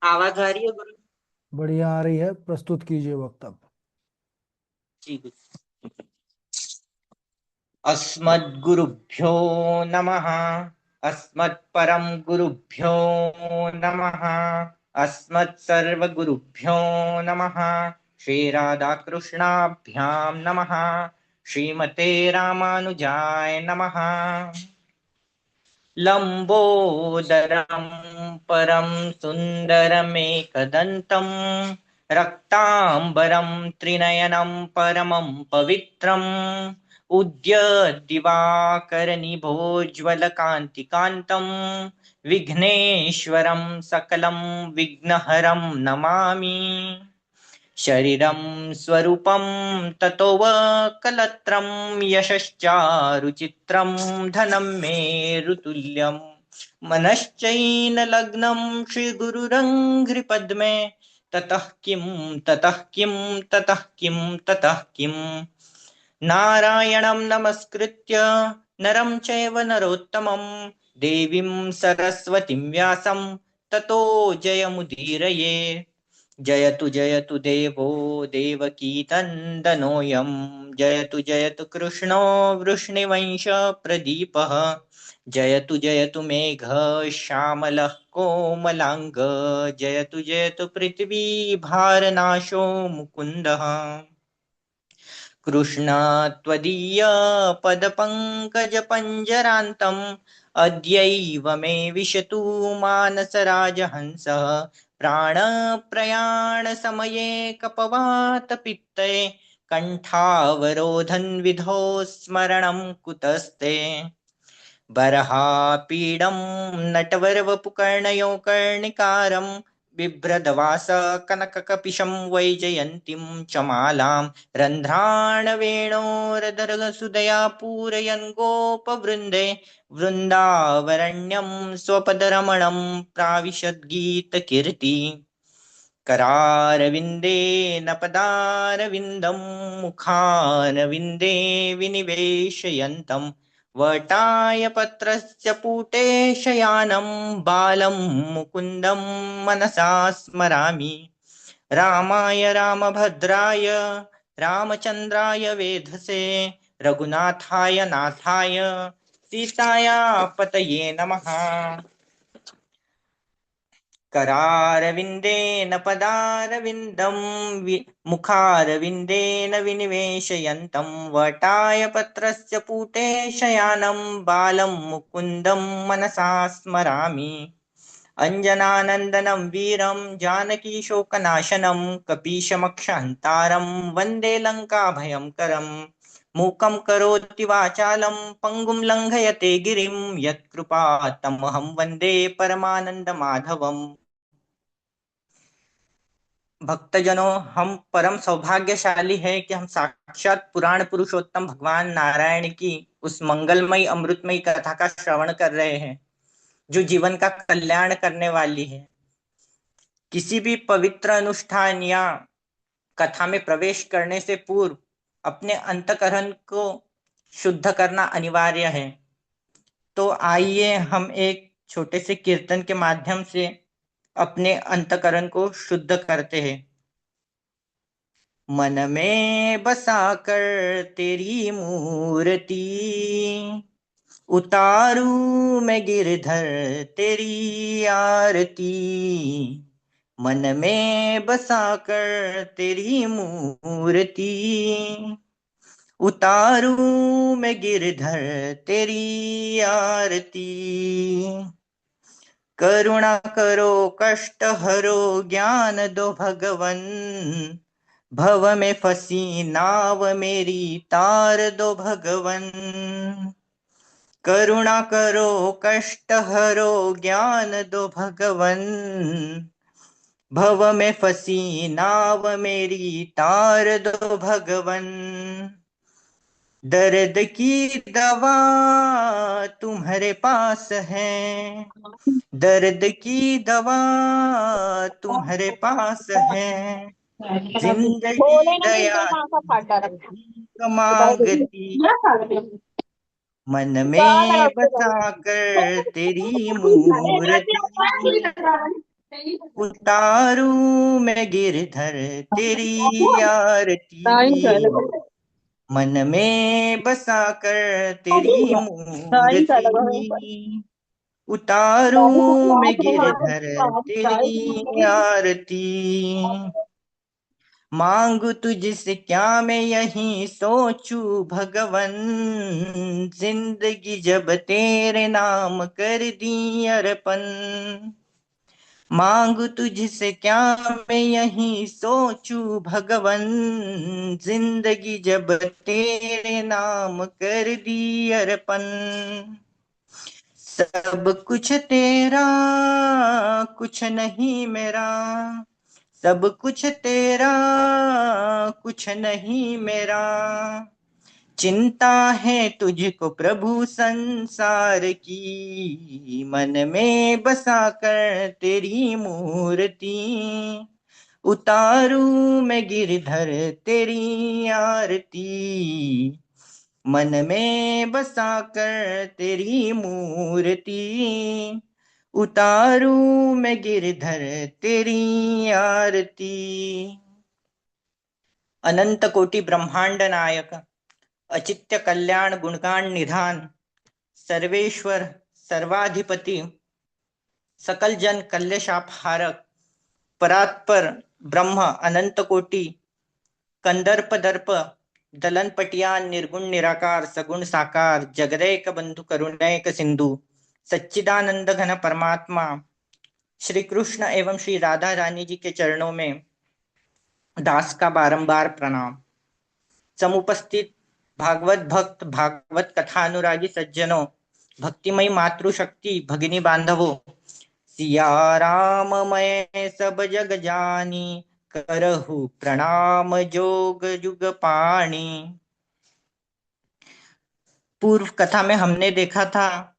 आवाज आ रही है गुरु बढ़िया आ रही है। प्रस्तुत कीजिए वक्तव्य। जी? अस्मद्गुरुभ्यो नमः। अस्मत्परम गुरुभ्यो नमः। अस्मत्सर्वगुरुभ्यो नमः। श्री राधा कृष्णाभ्यां नमः। श्रीमते रामानुजाय नमः। लंबोदरं परं सुन्दरमेकदन्तं रक्तांबरं त्रिनयनं परमं पवित्रम् उद्यद्दिवाकरनिभोज्वलकान्तिकान्तं विघ्नेश्वरं सकलं विघ्नहरं नमामि। शरीरं स्वरूपं ततो कलत्रं यशश्चारुचित्रं धनं मेरुतुल्यं मनश्चैनलग्नं श्रीगुरुरङ्घ्रिपद्मे ततः किं ततः किं ततः किं ततः किं नारायणं नमस्कृत्य नरं चैव नरोत्तमं देवीं सरस्वतीं व्यासं ततो जयमुदीरये। जयतु जयतु देवो देवकी तन्दनोऽयं जयतु जयतु कृष्णो वृष्णिवंश प्रदीपः जयतु जयतु मेघ श्यामलः कोमलाङ्ग जयतु जयतु पृथ्वी भारनाशो मुकुन्दः कृष्ण त्वदीय पदपङ्कजपञ्जरान्तम् अद्यैव मे विशतु मानसराजहंसः प्राणप्रयाणसमये कपवातपित्ते कण्ठावरोधन् विधौ स्मरणं कुतस्ते बर्हापीडं नटवरवपुकर्णयो कर्णिकारं बिभ्रदवास कनककपिशं वैजयन्तीं च मालां रन्ध्राणवेणोरधरसुदया पूरयन् गोपवृन्दे वृन्दावरण्यं स्वपदरमणं प्राविशद्गीतकीर्ति करारविन्देन पदारविन्दं मुखारविन्दे विनिवेशयन्तं वटाय पत्रस्य पुटे शयानं बालं मुकुन्दं मनसा स्मरामि। रामाय रामभद्राय रामचन्द्राय वेधसे रघुनाथाय नाथाय सीताया पतये नमः। करारविन्देन पदारविन्दं मुखारविन्देन विनिवेशयन्तं वटाय पत्रस्य पुटे शयानं बालं मुकुन्दं मनसा स्मरामि। अञ्जनानन्दनं वीरं जानकीशोकनाशनं कपीशमक्षहन्तारं वन्दे लङ्काभयङ्करम् मूकं करोति वाचालं पङ्गुं लङ्घयते गिरिं यत्कृपातमहं वन्दे परमानन्दमाधवम्। भक्तजनों, हम परम सौभाग्यशाली हैं कि हम साक्षात पुराण पुरुषोत्तम भगवान नारायण की उस मंगलमयी अमृतमयी कथा का श्रवण कर रहे हैं जो जीवन का कल्याण करने वाली है। किसी भी पवित्र अनुष्ठान या कथा में प्रवेश करने से पूर्व अपने अंतकरण को शुद्ध करना अनिवार्य है। तो आइए हम एक छोटे से कीर्तन के माध्यम से अपने अंतकरण को शुद्ध करते हैं। मन में बसा कर तेरी मूर्ति उतारू मैं गिरधर तेरी आरती। मन में बसा कर तेरी मूर्ति उतारू मैं गिरधर तेरी आरती। करुणा करो कष्ट हरो ज्ञान दो भगवन भव में फंसी नाव मेरी तार दो भगवन। करुणा करो कष्ट हरो ज्ञान दो भगवन भव में फंसी नाव मेरी तार दो भगवन। दर्द की दवा तुम्हारे पास है दर्द की दवा तुम्हारे पास है जिंदगी बोले ना दया बिल्कुल माँ का फाटा रखा भीख मांगती। मन काला में उसके बसा कर तेरी मूर्ति उतारू मैं गिरधर तेरी आरती, मन में बसा कर तेरी मूर्ति। उतारू मैं गिरधर तेरी आरती, मांगू तुझसे क्या मैं यही सोचूं भगवन, जिंदगी जब तेरे नाम कर दी अर्पण। मांगू तुझसे क्या मैं यही सोचूं भगवन, जिंदगी जब तेरे नाम कर दी अर्पण। सब कुछ तेरा कुछ नहीं मेरा, सब कुछ तेरा कुछ नहीं मेरा, चिंता है तुझको प्रभु संसार की, मन में बसा कर तेरी मूर्ति। उतारू मैं गिरधर तेरी आरती, मन में बसा कर तेरी मूर्ति। उतारू मैं गिरधर तेरी आरती। अनंत कोटि ब्रह्मांड नायक, अचित्य कल्याण गुणगान निधान, सर्वेश्वर सर्वाधिपति, सकल जन कल्यशापहारक, परात्पर ब्रह्म अनंत कोटि, कंदर्प दर्प दलन पटियान, निर्गुण निराकार सगुण साकार, जगदैक बंधु करुणैक सिंधु, सच्चिदानंद घन परमात्मा, श्री कृष्ण एवं श्री राधा रानी जी के चरणों में दास का बारंबार प्रणाम। समुपस्थित भागवत भक्त भागवत कथानुरागी सज्जनों, भक्तिमय मातृशक्ति भगिनी बांधवों, सिया राम मैं सब जग जानी, करहु प्रणाम जोग जुग पाणी। पूर्व कथा में हमने देखा था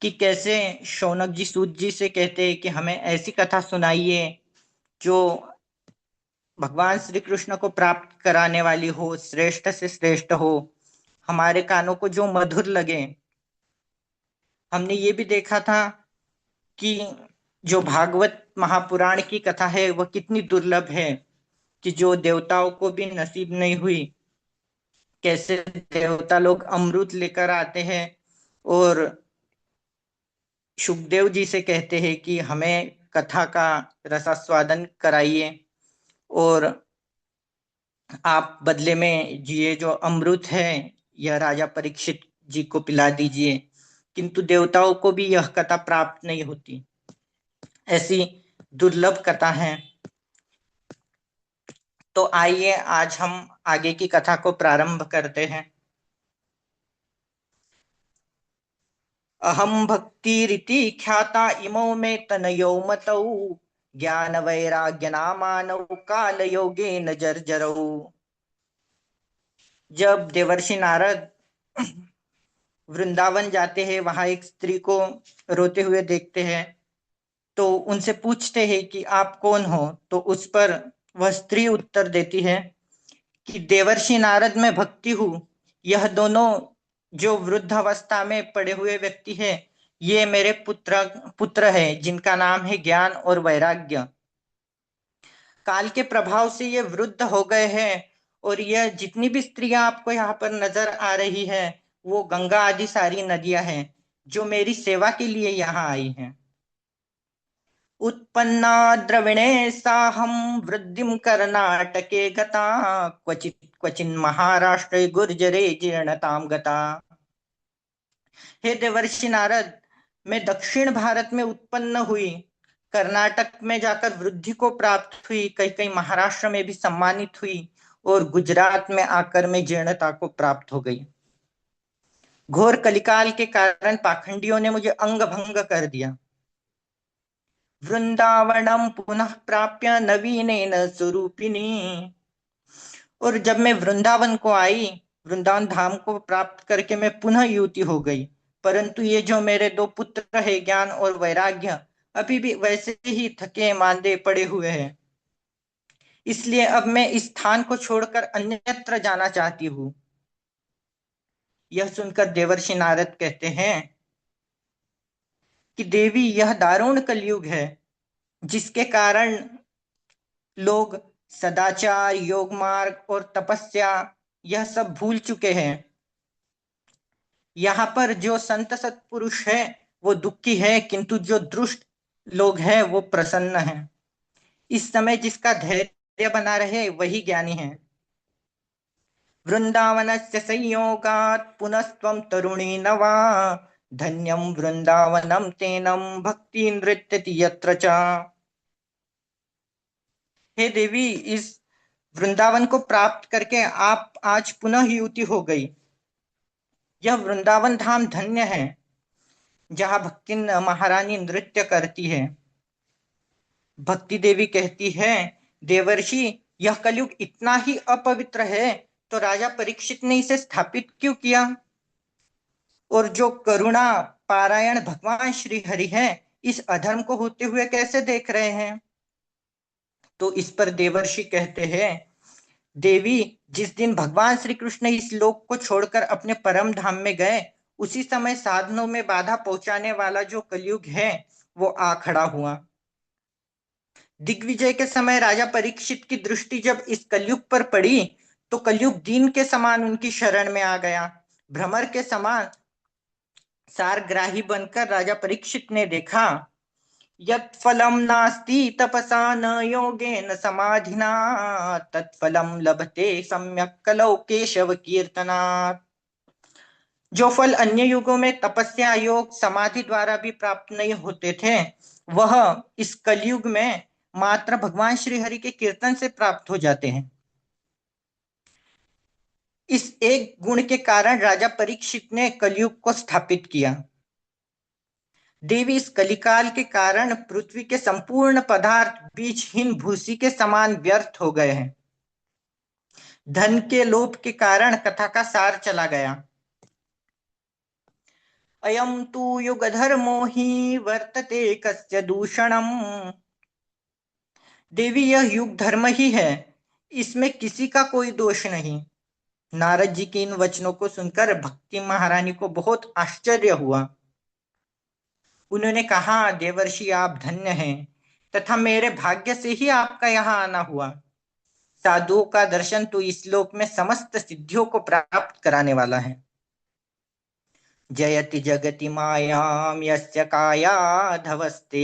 कि कैसे शौनक जी सूत जी से कहते हैं कि हमें ऐसी कथा सुनाइए जो भगवान श्री कृष्ण को प्राप्त कराने वाली हो, श्रेष्ठ से श्रेष्ठ हो, हमारे कानों को जो मधुर लगे। हमने ये भी देखा था कि जो भागवत महापुराण की कथा है वह कितनी दुर्लभ है, कि जो देवताओं को भी नसीब नहीं हुई। कैसे देवता लोग अमृत लेकर आते हैं और सुखदेव जी से कहते हैं कि हमें कथा का रसास्वादन कराइए, और आप बदले में ये जो अमृत है यह राजा परीक्षित जी को पिला दीजिए। किंतु देवताओं को भी यह कथा प्राप्त नहीं होती। ऐसी दुर्लभ कथा है। तो आइए आज हम आगे की कथा को प्रारंभ करते हैं। अहम भक्ति रीति ख्याता इमौ में तनयो मतौ, ज्ञान वैराग्य नामानौ काल योगे न जर्जरौ। जब देवर्षि नारद वृंदावन जाते हैं, वहां एक स्त्री को रोते हुए देखते हैं, तो उनसे पूछते हैं कि आप कौन हो। तो उस पर वह स्त्री उत्तर देती है कि देवर्षि नारद में भक्ति हूँ। यह दोनों जो वृद्ध अवस्था में पड़े हुए व्यक्ति है, ये मेरे पुत्र पुत्र है, जिनका नाम है ज्ञान और वैराग्य। काल के प्रभाव से ये वृद्ध हो गए हैं, और यह जितनी भी स्त्रियां आपको यहाँ पर नजर आ रही है, वो गंगा आदि सारी नदियां हैं जो मेरी सेवा के लिए यहाँ आई हैं। उत्पन्ना द्रविणे साहं वृद्धिं कर्नाटके गता, क्वचित् क्वचिन् महाराष्ट्रे गुर्जरे जीर्णतां गता। हे देवर्षि नारद, मैं दक्षिण भारत में उत्पन्न हुई, कर्नाटक में जाकर वृद्धि को प्राप्त हुई, कहीं कहीं महाराष्ट्र में भी सम्मानित हुई, और गुजरात में आकर मैं जीर्णता को प्राप्त हो गई। घोर कलिकाल के कारण पाखंडियों ने मुझे अंग भंग कर दिया। वृंदावनम पुनः प्राप्य नवीनेन स्वरूपिणी। और जब मैं वृंदावन को आई, वृंदावन धाम को प्राप्त करके मैं पुनः युवती हो गई, परंतु ये जो मेरे दो पुत्र है ज्ञान और वैराग्य, अभी भी वैसे ही थके मांदे पड़े हुए हैं। इसलिए अब मैं इस स्थान को छोड़कर अन्यत्र जाना चाहती हूँ। यह सुनकर देवर्षि नारद कहते हैं कि देवी, यह दारुण कलयुग है। जिसके कारण लोग सदाचार, योग मार्ग और तपस्या यह सब भूल चुके हैं। यहाँ पर जो संत सत्पुरुष है वो दुखी है, किंतु जो दुष्ट लोग हैं वो प्रसन्न हैं। इस समय जिसका धैर्य बना रहे वही ज्ञानी है। वृंदावनस्य संयोगात् पुनस्त्वं तरुणी नवा, धन्यं वृंदावनम तेनम भक्ति नृत्यति यत्र च। हे देवी, इस वृंदावन को प्राप्त करके आप आज पुनः युति हो गई। यह वृंदावन धाम धन्य है जहाँ भक्ति महारानी नृत्य करती है। भक्ति देवी कहती है, देवर्षि, यह कलयुग इतना ही अपवित्र है तो राजा परीक्षित ने इसे स्थापित क्यों किया? और जो करुणा पारायण भगवान श्री हरि हैं, इस अधर्म को होते हुए कैसे देख रहे हैं? तो इस पर देवर्षि कहते हैं, देवी, जिस दिन भगवान श्री कृष्ण इस लोक को छोड़कर अपने परम धाम में गए, उसी समय साधनों में बाधा पहुंचाने वाला जो कलयुग है वो आ खड़ा हुआ। दिग्विजय के समय राजा परीक्षित की दृष्टि जब इस कलयुग पर पड़ी तो कलयुग दीन के समान उनकी शरण में आ गया। भ्रमर के समान सारग्राही बनकर राजा परीक्षित ने देखा, यत् फलम नास्ति तपसा न योगेन समाधिना, तत्फलम लभते सम्यक कलौ केशव कीर्तनात्। जो फल अन्य युगों में तपस्या, योग, समाधि द्वारा भी प्राप्त नहीं होते थे, वह इस कलयुग में मात्र भगवान श्री हरि के कीर्तन से प्राप्त हो जाते हैं। इस एक गुण के कारण राजा परीक्षित ने कलयुग को स्थापित किया। देवी, इस कलिकाल के कारण पृथ्वी के संपूर्ण पदार्थ बीजहीन भूसी के समान व्यर्थ हो गए हैं। धन के लोभ के कारण कथा का सार चला गया। अयम तु युग धर्मो ही वर्तते कस्य दूषणम। देवी, यह युग धर्म ही है, इसमें किसी का कोई दोष नहीं। नारद जी के इन वचनों को सुनकर भक्ति महारानी को बहुत आश्चर्य हुआ। उन्होंने कहा, देवर्षि, आप धन्य हैं, तथा मेरे भाग्य से ही आपका यहाँ आना हुआ। साधुओं का दर्शन तो इस लोक में समस्त सिद्धियों को प्राप्त कराने वाला है। जयति जगति मायां यस्य कायाधवस्ते,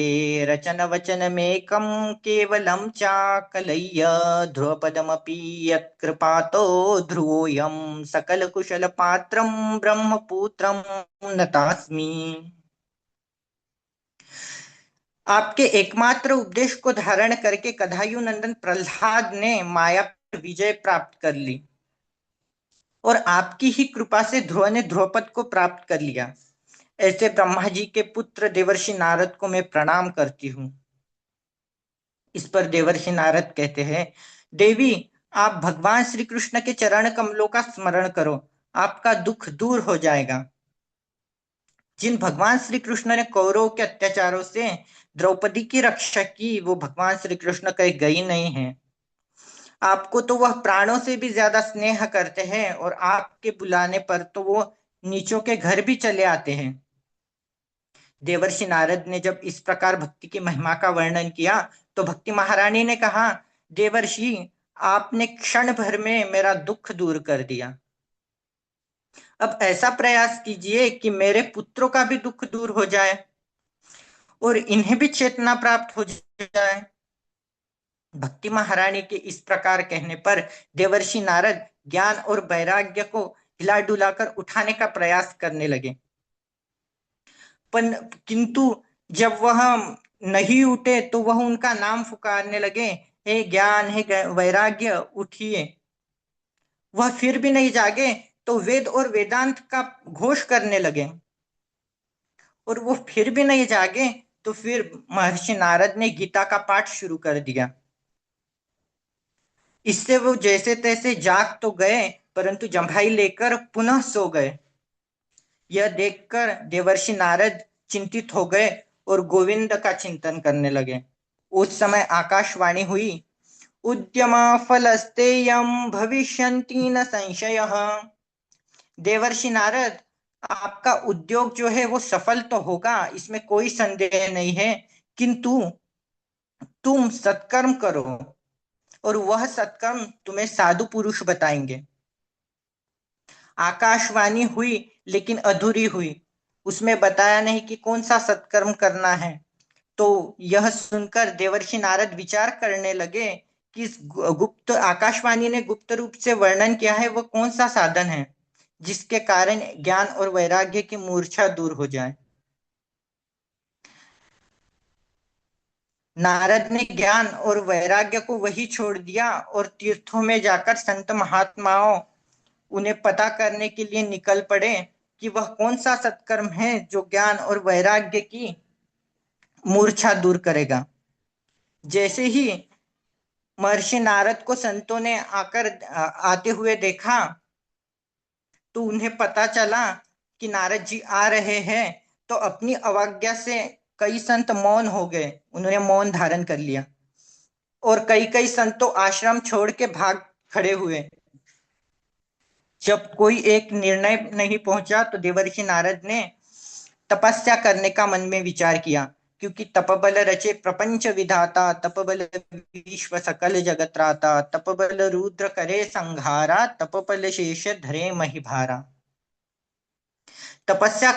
रचन वचनमेकं केवलं चाकलय्य, ध्रुवपदमपि यत्कृपातो ध्रुवोऽयं सकल कुशल पात्रं ब्रह्मपुत्रं नतास्मि। आपके एकमात्र उपदेश को धारण करके कदायु नंदन प्रहलाद ने माया पर विजय प्राप्त कर ली, और आपकी ही कृपा से ध्रुव ने ध्रुवपद को प्राप्त कर लिया। ऐसे ब्रह्मा जी के पुत्र देवर्षि नारद को मैं प्रणाम करती हूँ। इस पर देवर्षि नारद कहते हैं, देवी, आप भगवान श्री कृष्ण के चरण कमलों का स्मरण करो, आपका दुख दूर हो जाएगा। जिन भगवान श्री कृष्ण ने कौरवों के अत्याचारों से द्रौपदी की रक्षा की, वो भगवान श्री कृष्ण कहीं गई नहीं है। आपको तो वह प्राणों से भी ज्यादा स्नेह करते हैं, और आपके बुलाने पर तो वो नीचों के घर भी चले आते हैं। देवर्षि नारद ने जब इस प्रकार भक्ति की महिमा का वर्णन किया तो भक्ति महारानी ने कहा, देवर्षि, आपने क्षण भर में मेरा दुख दूर कर दिया। अब ऐसा प्रयास कीजिए कि मेरे पुत्रों का भी दुख दूर हो जाए और इन्हें भी चेतना प्राप्त हो जाए। भक्ति महारानी के इस प्रकार कहने पर देवर्षि नारद ज्ञान और वैराग्य को हिला डुलाकर उठाने का प्रयास करने लगे। पर किंतु जब वह नहीं उठे तो वह उनका नाम पुकारने लगे, हे ज्ञान, हे वैराग्य, उठिए। वह फिर भी नहीं जागे तो वेद और वेदांत का घोष करने लगे, और वो फिर भी नहीं जागे तो फिर महर्षि नारद ने गीता का पाठ शुरू कर दिया। इससे वो जैसे तैसे जाग तो गए, परंतु जम्भाई लेकर पुनः सो गए। यह देखकर देवर्षि नारद चिंतित हो गए और गोविंद का चिंतन करने लगे। उस समय आकाशवाणी हुई, उद्यमा फलस्तेयं भविष्यन्ति न संशयः। देवर्षि नारद, आपका उद्योग जो है वो सफल तो होगा, इसमें कोई संदेह नहीं है, किंतु तुम सत्कर्म करो और वह सत्कर्म तुम्हें साधु पुरुष बताएंगे। आकाशवाणी हुई लेकिन अधूरी हुई, उसमें बताया नहीं कि कौन सा सत्कर्म करना है। तो यह सुनकर देवर्षि नारद विचार करने लगे कि इस गुप्त आकाशवाणी ने गुप्त रूप से वर्णन किया है, वह कौन सा साधन है जिसके कारण ज्ञान और वैराग्य की मूर्छा दूर हो जाए। नारद ने ज्ञान और वैराग्य को वही छोड़ दिया और तीर्थों में जाकर संत महात्माओं उन्हें पता करने के लिए निकल पड़े कि वह कौन सा सत्कर्म है जो ज्ञान और वैराग्य की मूर्छा दूर करेगा। जैसे ही महर्षि नारद को संतों ने आते हुए देखा, तो उन्हें पता चला कि नारद जी आ रहे हैं। तो अपनी अवज्ञा से कई संत मौन हो गए, उन्होंने मौन धारण कर लिया। और कई कई संत तो आश्रम छोड़ के भाग खड़े हुए। जब कोई एक निर्णय नहीं पहुंचा, तो देवर्षि नारद ने तपस्या करने का मन में विचार किया, क्योंकि तपबल रचे प्रपंच विधाता, तपबल विश्व सकल जगत त्राता, तपबल रुद्र करे संहारा, तपबल शेष धरे महिभारा। तपस्या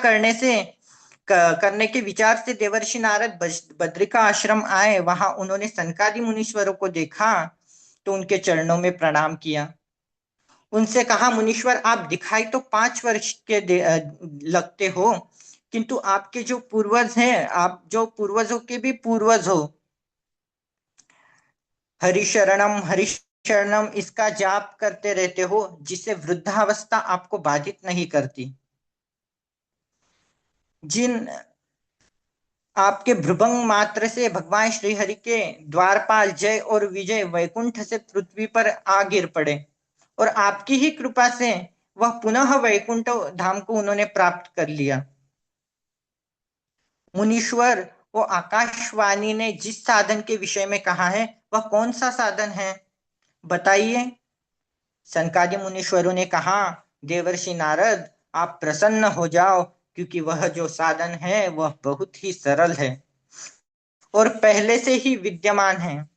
करने के विचार से देवर्षि नारद बद्रिका आश्रम आए। वहां उन्होंने सनकादि मुनीश्वरों को देखा, तो उनके चरणों में प्रणाम किया। उनसे कहा, मुनीश्वर आप दिखाई तो 5 वर्ष के लगते हो, किंतु आपके जो पूर्वज हैं, आप जो पूर्वजों के भी पूर्वज हो, हरिशरणम इसका जाप करते रहते हो, जिससे वृद्धावस्था आपको बाधित नहीं करती। जिन आपके भ्रुभंग मात्र से भगवान श्री हरि के द्वारपाल जय और विजय वैकुंठ से पृथ्वी पर आ गिर पड़े, और आपकी ही कृपा से वह पुनः वैकुंठ धाम को उन्होंने प्राप्त कर लिया। मुनीश्वर, वो आकाशवाणी ने जिस साधन के विषय में कहा है, वह कौन सा साधन है, बताइए। सनकादि मुनीश्वरों ने कहा, देवर्षि नारद आप प्रसन्न हो जाओ, क्योंकि वह जो साधन है वह बहुत ही सरल है और पहले से ही विद्यमान है।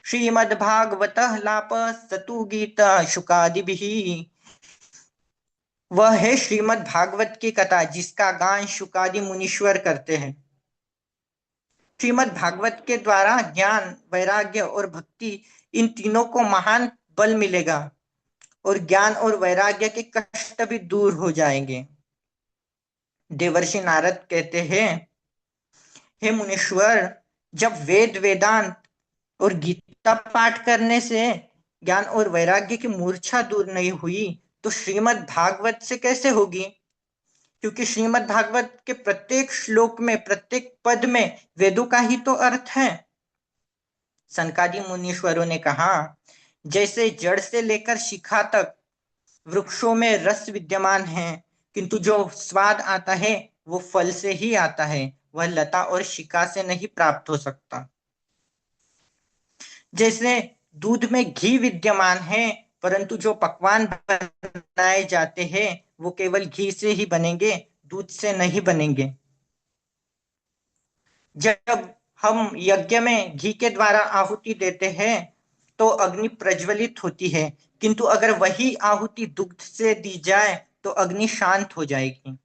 श्रीमद्भागवत लाप सतु गीत शुकादि, वह है श्रीमद् भागवत की कथा जिसका गान शुकादि मुनीश्वर करते हैं। श्रीमद् भागवत के द्वारा ज्ञान, वैराग्य और भक्ति, इन तीनों को महान बल मिलेगा और ज्ञान और वैराग्य के कष्ट भी दूर हो जाएंगे। देवर्षि नारद कहते हैं, हे मुनीश्वर, जब वेद वेदांत और गीता पाठ करने से ज्ञान और वैराग्य की मूर्छा दूर नहीं हुई, तो श्रीमद् भागवत से कैसे होगी? क्योंकि श्रीमद् भागवत के प्रत्येक श्लोक में, प्रत्येक पद में वेदों का ही तो अर्थ है। सनकादि मुनीश्वरों ने कहा, जैसे जड़ से लेकर शिखा तक वृक्षों में रस विद्यमान है, किंतु जो स्वाद आता है वो फल से ही आता है, वह लता और शिखा से नहीं प्राप्त हो सकता। जैसे दूध में घी विद्यमान है, परंतु जो पकवान बनाए जाते हैं वो केवल घी से ही बनेंगे, दूध से नहीं बनेंगे। जब हम यज्ञ में घी के द्वारा आहुति देते हैं तो अग्नि प्रज्वलित होती है, किंतु अगर वही आहुति दुग्ध से दी जाए तो अग्नि शांत हो जाएगी।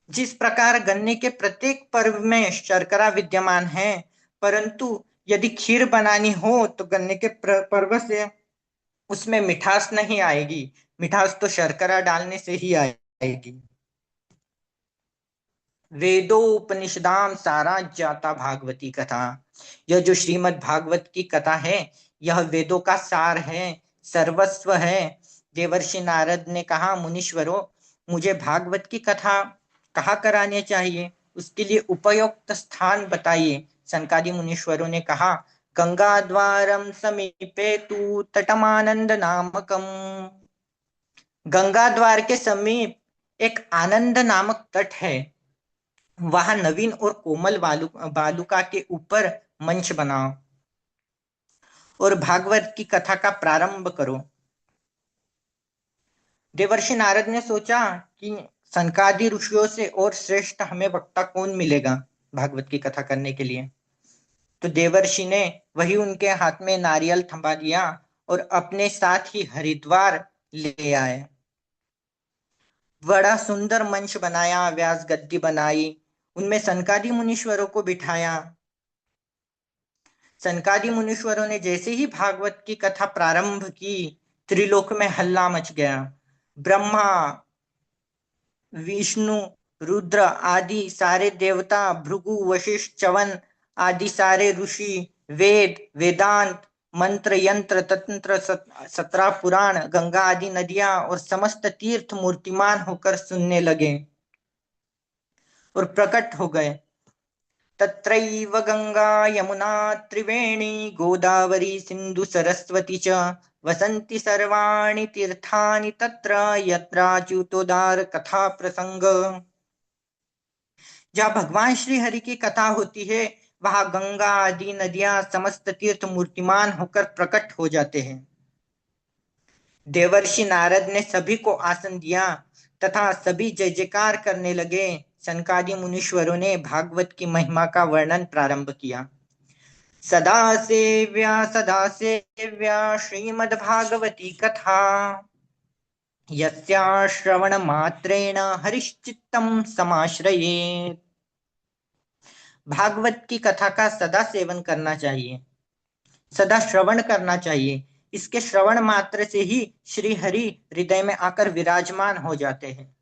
जिस प्रकार गन्ने के प्रत्येक पर्व में शर्करा विद्यमान है, परंतु यदि खीर बनानी हो तो गन्ने के पर्व से उसमें मिठास नहीं आएगी, मिठास तो शर्करा डालने से ही आएगी। वेदोपनिषदाम सारा जाता भागवती कथा, यह जो श्रीमद् भागवत की कथा है, यह वेदों का सार है, सर्वस्व है। देवर्षि नारद ने कहा, मुनीश्वरों, मुझे भागवत की कथा कहाँ करानी चाहिए, उसके लिए उपयुक्त स्थान बताइए। सनकादि मुनीश्वरों ने कहा, गंगा द्वारम समीपे तु तटमानंद नामकम। गंगा द्वार के समीप एक आनंद नामक तट है, वहां नवीन और कोमल बालुका के ऊपर मंच बनाओ और भागवत की कथा का प्रारंभ करो। देवर्षि नारद ने सोचा कि सनकादि ऋषियों से और श्रेष्ठ हमें वक्ता कौन मिलेगा भागवत की कथा करने के लिए। तो देवर्षि ने वही उनके हाथ में नारियल थमा दिया और अपने साथ ही हरिद्वार ले आए। बड़ा सुंदर मंच बनाया, व्यास गद्दी बनाई, उनमें सनकादि मुनीश्वरों को बिठाया। सनकादि मुनीश्वरों ने जैसे ही भागवत की कथा प्रारंभ की, त्रिलोक में हल्ला मच गया। ब्रह्मा, विष्णु, रुद्र आदि सारे देवता, भृगु, वशिष्ठ, च्यवन आदि सारे ऋषि, वेद, वेदांत, मंत्र, यंत्र, तंत्र, 17 पुराण, गंगा आदि नदियां और समस्त तीर्थ मूर्तिमान होकर सुनने लगे और प्रकट हो गए। तत्रैव गंगा यमुना त्रिवेणी गोदावरी सिंधु सरस्वती च वसन्ति सर्वाणि तीर्थानि तत्र यत्राच्युतोदार कथा प्रसंग। जहाँ भगवान श्री हरि की कथा होती है, वहां गंगा आदि नदियां समस्त तीर्थ मूर्तिमान होकर प्रकट हो जाते हैं। देवर्षि नारद ने सभी को आसन दिया तथा सभी जय जयकार करने लगे। सनकादि मुनीश्वरों ने भागवत की महिमा का वर्णन प्रारंभ किया। सदा सेव्या श्रीमद्भागवती कथा यस्या श्रवण मात्रेण हरिश्चित्तम समाश्रयेत्। भागवत की कथा का सदा सेवन करना चाहिए, सदा श्रवण करना चाहिए। इसके श्रवण मात्र से ही श्री हरि हृदय में आकर विराजमान हो जाते हैं।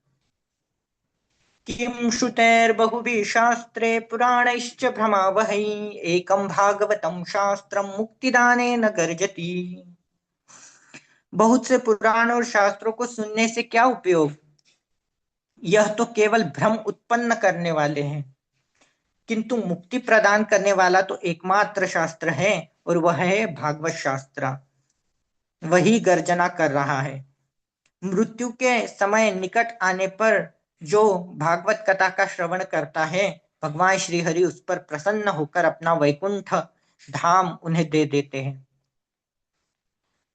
किम श्रुतैर्बहुभिः शास्त्रे पुराणैश्च भ्रमावहै एकं भागवतं शास्त्रं मुक्तिदानेन गर्जति। बहुत से पुराण और शास्त्रों को सुनने से क्या उपयोग, यह तो केवल भ्रम उत्पन्न करने वाले हैं। किंतु मुक्ति प्रदान करने वाला तो एकमात्र शास्त्र है और वह है भागवत शास्त्र। वही गर्जना कर रहा है। मृत्यु के समय निकट आने पर जो भागवत कथा का श्रवण करता है, भगवान श्री हरि उस पर प्रसन्न होकर अपना वैकुंठ धाम उन्हें दे देते हैं।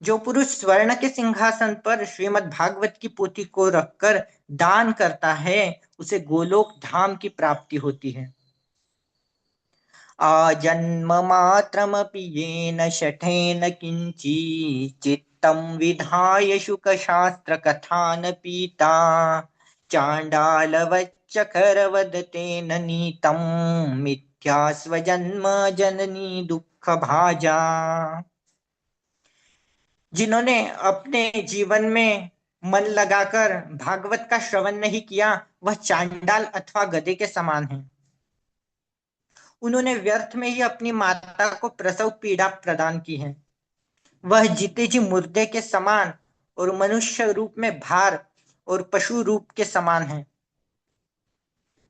जो पुरुष स्वर्ण के सिंहासन पर श्रीमद् भागवत की पोथी को रखकर दान करता है, उसे गोलोक धाम की प्राप्ति होती है। आजन्म मात्रमपि येन शठेन किंचित् चित्तं विधाय शुकशास्त्र कथान पीता चांडालवच्चकरवदतेन नीतं मिथ्या स्वजन्म जननी दुख भाजा। जिन्होंने अपने जीवन में मन लगाकर भागवत का श्रवण नहीं किया, वह चांडाल अथवा गधे के समान है। उन्होंने व्यर्थ में ही अपनी माता को प्रसव पीड़ा प्रदान की है। वह जीते जी मुर्दे के समान और मनुष्य रूप में भार और पशु रूप के समान है।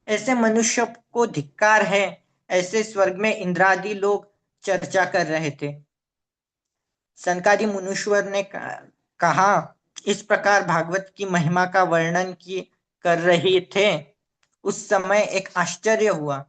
ऐसे मनुष्य को धिक्कार है। ऐसे स्वर्ग में इंद्रादि लोग चर्चा कर रहे थे। सनकादि मुनीश्वर ने कहा, इस प्रकार भागवत की महिमा का वर्णन कर रहे थे। उस समय एक आश्चर्य हुआ।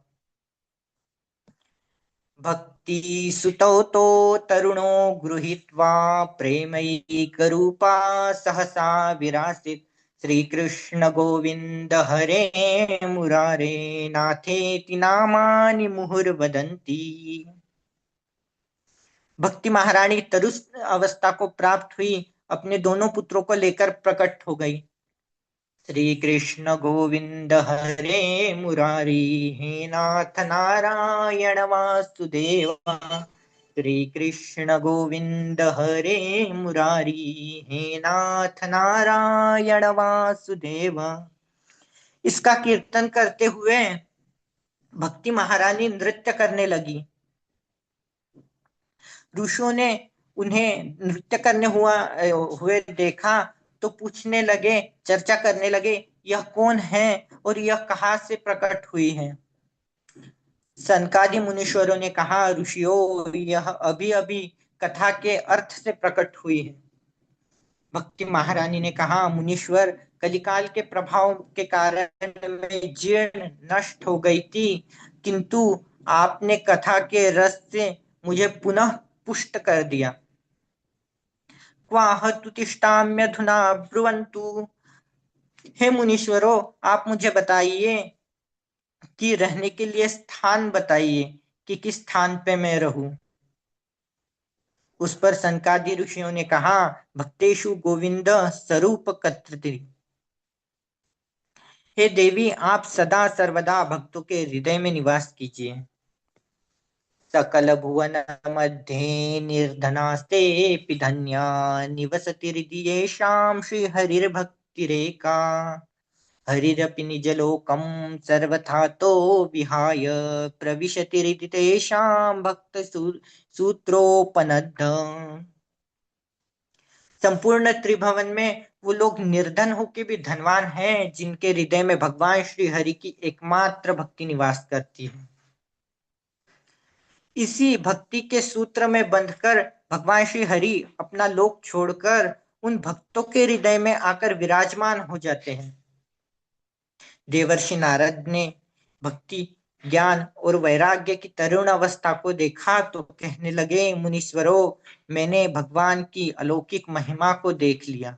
भक्ति सुतौ तो तरुणो गृहीत्वा प्रेमैकरूपा सहसा विरासित श्री कृष्ण गोविंद हरे मुरारे नाथेति नामानि मुहुर्वदन्ति। भक्ति महारानी तरुष अवस्था को प्राप्त हुई, अपने दोनों पुत्रों को लेकर प्रकट हो गई। श्री कृष्ण गोविंद हरे मुरारी हे नाथ नारायण वासुदेव। श्री कृष्ण गोविंद हरे मुरारी हे नाथ नारायण वासुदेव। इसका कीर्तन करते हुए भक्ति महारानी नृत्य करने लगी। ऋषियों ने उन्हें नृत्य करने हुए देखा तो पूछने लगे, चर्चा करने लगे, यह कौन है और यह कहाँ से प्रकट हुई है। सनकादि मुनीश्वरों ने कहा, ऋषियों, यह अभी अभी कथा के अर्थ से प्रकट हुई है। भक्ति महारानी ने कहा, मुनीश्वर, कलिकाल के प्रभाव के कारण मैं जीर्ण नष्ट हो गई थी, किंतु आपने कथा के रस से मुझे पुनः पुष्ट कर दिया। क्वाह तुतिष्ठाम्यधुना ब्रुवन्तु। हे मुनीश्वरों, आप मुझे बताइए कि रहने के लिए स्थान बताइए। कि किस स्थान पे मैं रहूं। उस पर सनकादि ऋषियों ने कहा, भक्तेषु गोविंद स्वरूप कर्तृ। हे देवी, आप सदा सर्वदा भक्तों के हृदय में निवास कीजिए। सकल भुवन मध्ये निर्धनास्ते धन्या निवसति हृदि येषां श्री हरिर्भक्तिरेका। हरिरपि निजलोकं सर्वथा तो विहाय प्रविशति हृदि तेषां भक्त सूत्रोपनद्ध। संपूर्ण त्रिभुवन में वो लोग निर्धन होके भी धनवान हैं जिनके हृदय में भगवान श्री हरि की एकमात्र भक्ति निवास करती है। इसी भक्ति के सूत्र में बंधकर भगवान श्री हरि अपना लोक छोड़कर उन भक्तों के हृदय में आकर विराजमान हो जाते हैं। देवर्षि नारद ने भक्ति, ज्ञान और वैराग्य की तरुण अवस्था को देखा तो कहने लगे, मुनीश्वरों, मैंने भगवान की अलौकिक महिमा को देख लिया।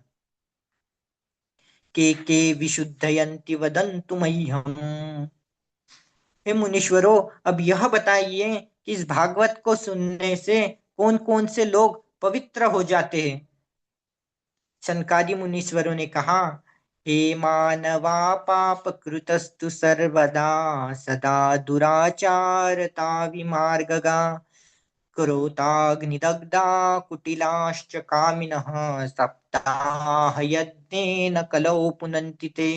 के विशुद्धयन्ति वदन्तु मह्यम्। हे मुनीश्वरों, अब यह बताइए कि इस भागवत को सुनने से कौन कौन से लोग पवित्र हो जाते हैं। सनकादि मुनीश्वरों ने कहा, हे मानवा, पाप कृतस्तु सर्वदा सदा दुराचारता विमार्गगा क्रोधाग्निदग्धा कुटिलाश्च कामिनः सप्ताह यज्ञेन कलौ पुनन्ति ते।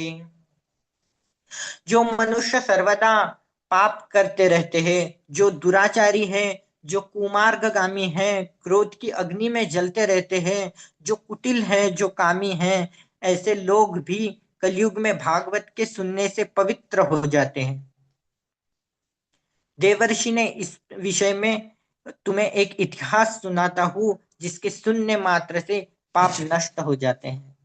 जो मनुष्य सर्वदा पाप करते रहते हैं, जो दुराचारी है, जो कुमार्गगामी है, क्रोध की अग्नि में जलते रहते हैं, जो कुटिल है, जो कामी है, ऐसे लोग भी कलयुग में भागवत के सुनने से पवित्र हो जाते हैं। देवर्षि ने इस विषय में तुम्हें एक इतिहास सुनाता हूं जिसके सुनने मात्र से पाप नष्ट हो जाते हैं।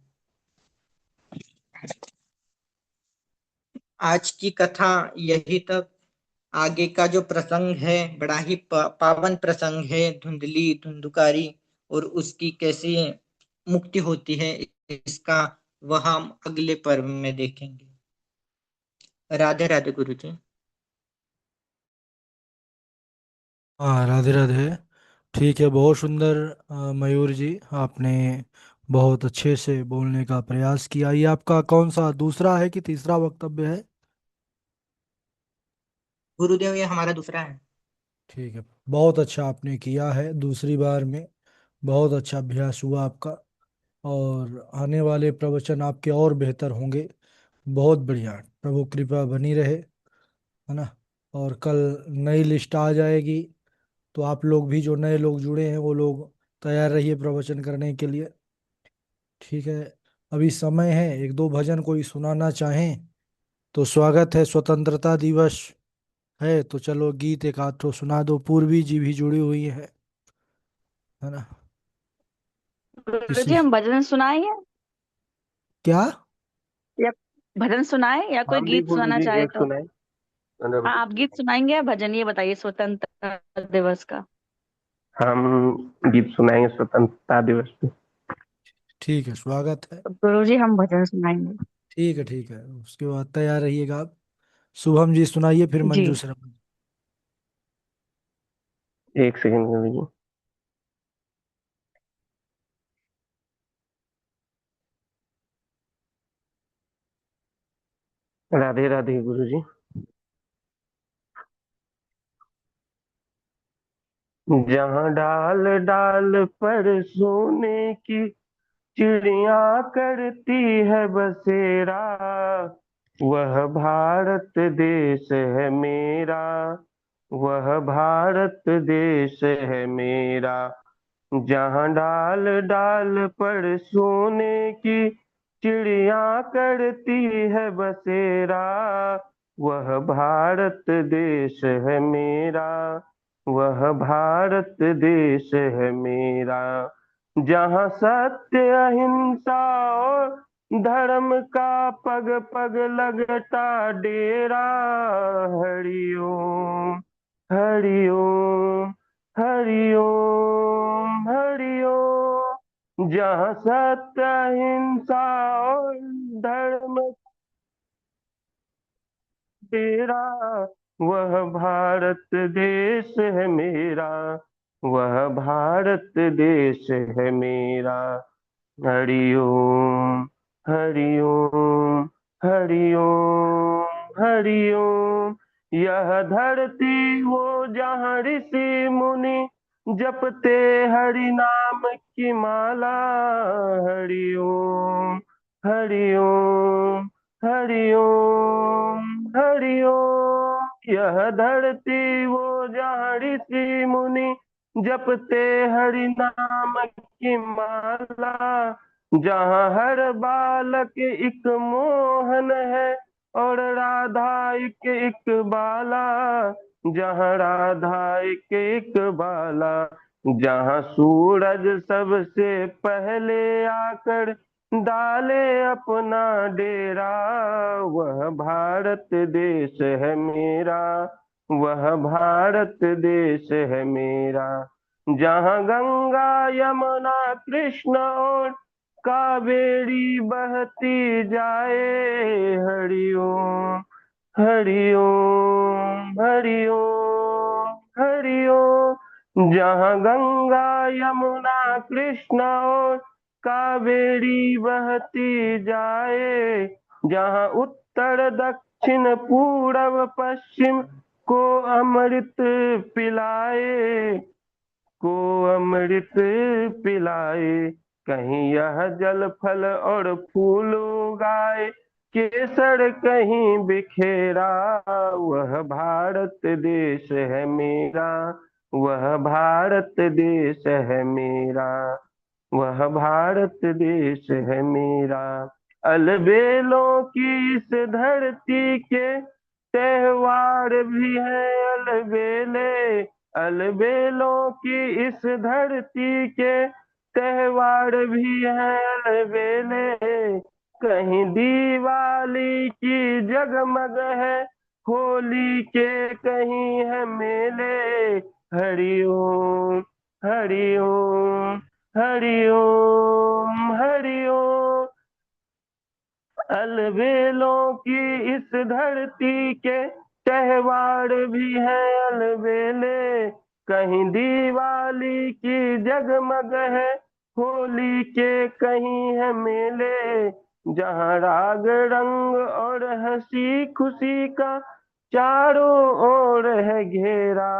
आज की कथा यही तक। आगे का जो प्रसंग है बड़ा ही पावन प्रसंग है, धुंधली धुंधुकारी, और उसकी कैसे मुक्ति होती है इसका वह हम अगले पर्व में देखेंगे। राधे राधे गुरु जी। हाँ, राधे राधे। ठीक है, बहुत सुंदर। मयूर जी, आपने बहुत अच्छे से बोलने का प्रयास किया। ये आपका कौन सा दूसरा है कि तीसरा वक्तव्य है? गुरुदेव, ये हमारा दूसरा है। ठीक है, बहुत अच्छा आपने किया है दूसरी बार में। बहुत अच्छा अभ्यास हुआ आपका। और आने वाले प्रवचन आपके और बेहतर होंगे। बहुत बढ़िया, प्रभु कृपा बनी रहे, है ना। और कल नई लिस्ट आ जाएगी, तो आप लोग भी, जो नए लोग जुड़े हैं, वो लोग तैयार रहिए प्रवचन करने के लिए। ठीक है, अभी समय है, एक दो भजन कोई सुनाना चाहें तो स्वागत है। स्वतंत्रता दिवस है तो चलो गीत एक आध तो सुना दो। पूर्वी जी भी जुड़ी हुई है ना। गुरु इसी जी, हम भजन सुनाएंगे क्या? या भजन सुनाए या कोई हम भी गीत गुरु सुनाना जी चाहे एक तो। सुनाए। हाँ, आप गीत सुनाएंगे या भजन, ये बताइए स्वतंत्रता दिवस का। हम गीत सुनाएंगे स्वतंत्रता दिवस पे। ठीक है, स्वागत है। तो गुरु जी, हम भजन सुनाएंगे। ठीक है, ठीक है, उसके बाद तैयार रहिएगा आप। शुभम जी सुनाइए, फिर जी। मंजू शर्मा। एक सेकंड गुरु जी। राधे राधे गुरु जी। जहाँ डाल डाल पर सोने की चिड़िया करती है बसेरा, वह भारत देश है मेरा, वह भारत देश है मेरा। जहाँ डाल डाल पर सोने की चिड़िया करती है बसेरा, वह भारत देश है मेरा, वह भारत देश है मेरा। जहाँ सत्य अहिंसा और धर्म का पग पग लगता डेरा, हरिओम हरिओम हरिओम हरिओम। जहाँ सत्य अहिंसा और धर्म तेरा, वह भारत देश है मेरा, वह भारत देश है मेरा। हरि ओम, हरि ओम, हरि ओम, हरि ओम। यह धरती वो जहाँ ऋषि मुनि जपते हरि नाम की माला। हरि ओम, हरि ओम, हरि ओम, हरि ओम। यह धरती वो जहाँ ऋषि मुनि जपते हरि नाम की माला। जहाँ हर बालक एक मोहन है और राधा एक बाला। जहाँ राधा एक बाला। जहाँ सूरज सबसे पहले आकर डाले अपना डेरा। वह भारत देश है मेरा, वह भारत देश है मेरा। जहाँ गंगा यमुना कृष्ण और कावेरी बहती जाए। हरि ओम, हरि ओम, हरि ओम, हरि ओम। जहाँ गंगा यमुना कृष्ण और कावेरी बहती जाए। जहाँ उत्तर दक्षिण पूरब पश्चिम को अमृत पिलाए, को अमृत पिलाए। कहीं यह जल फल और फूल उगाए, केसर कहीं बिखेरा। वह भारत देश है मेरा, वह भारत देश है मेरा, वह भारत देश है मेरा। अलबेलों की इस धरती के त्योहार भी है अलबेले। अलबेलों की इस धरती के त्योहार भी है अलबेले। कहीं दिवाली की जगमग है होली के कहीं है मेले। हरि ओम, हरि ओम, हरि ओम, हरि ओम। अलबेलों की इस धरती के त्योहार भी है अलबेले। कहीं दिवाली की जगमग है होली के कहीं है मेले। जहाँ राग रंग और हंसी खुशी का चारों ओर है घेरा।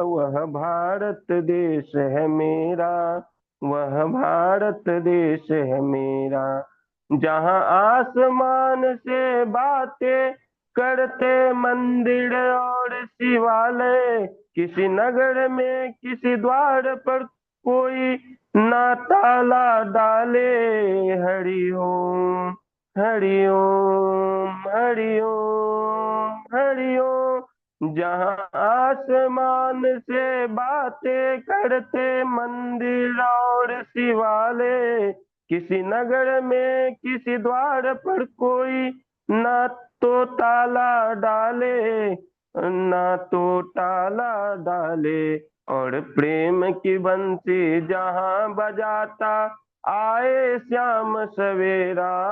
वह भारत देश है मेरा, वह भारत देश है मेरा। जहाँ आसमान से बातें करते मंदिर और शिवालय। किसी नगर में किसी द्वार पर कोई ना ताला डाले। हरि ओम, हरि ओम, हरि ओम, हरि ओम। जहाँ आसमान से बातें करते मंदिर और शिवालय। किसी नगर में किसी द्वार पर कोई ना तो ताला डाले, ना तो ताला डाले। और प्रेम की बंसी जहाँ बजाता आए श्याम सवेरा।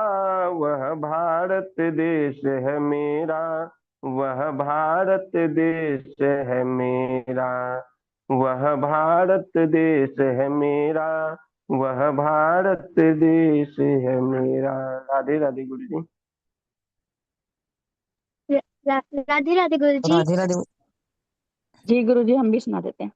वह भारत देश है मेरा, वह भारत देश है मेरा, वह भारत देश है मेरा, वह भारत देश है मेरा। राधे राधे गुरु जी। राधे राधे गुरु जी। राधे राधे। जी गुरु जी, हम भी सुना देते हैं।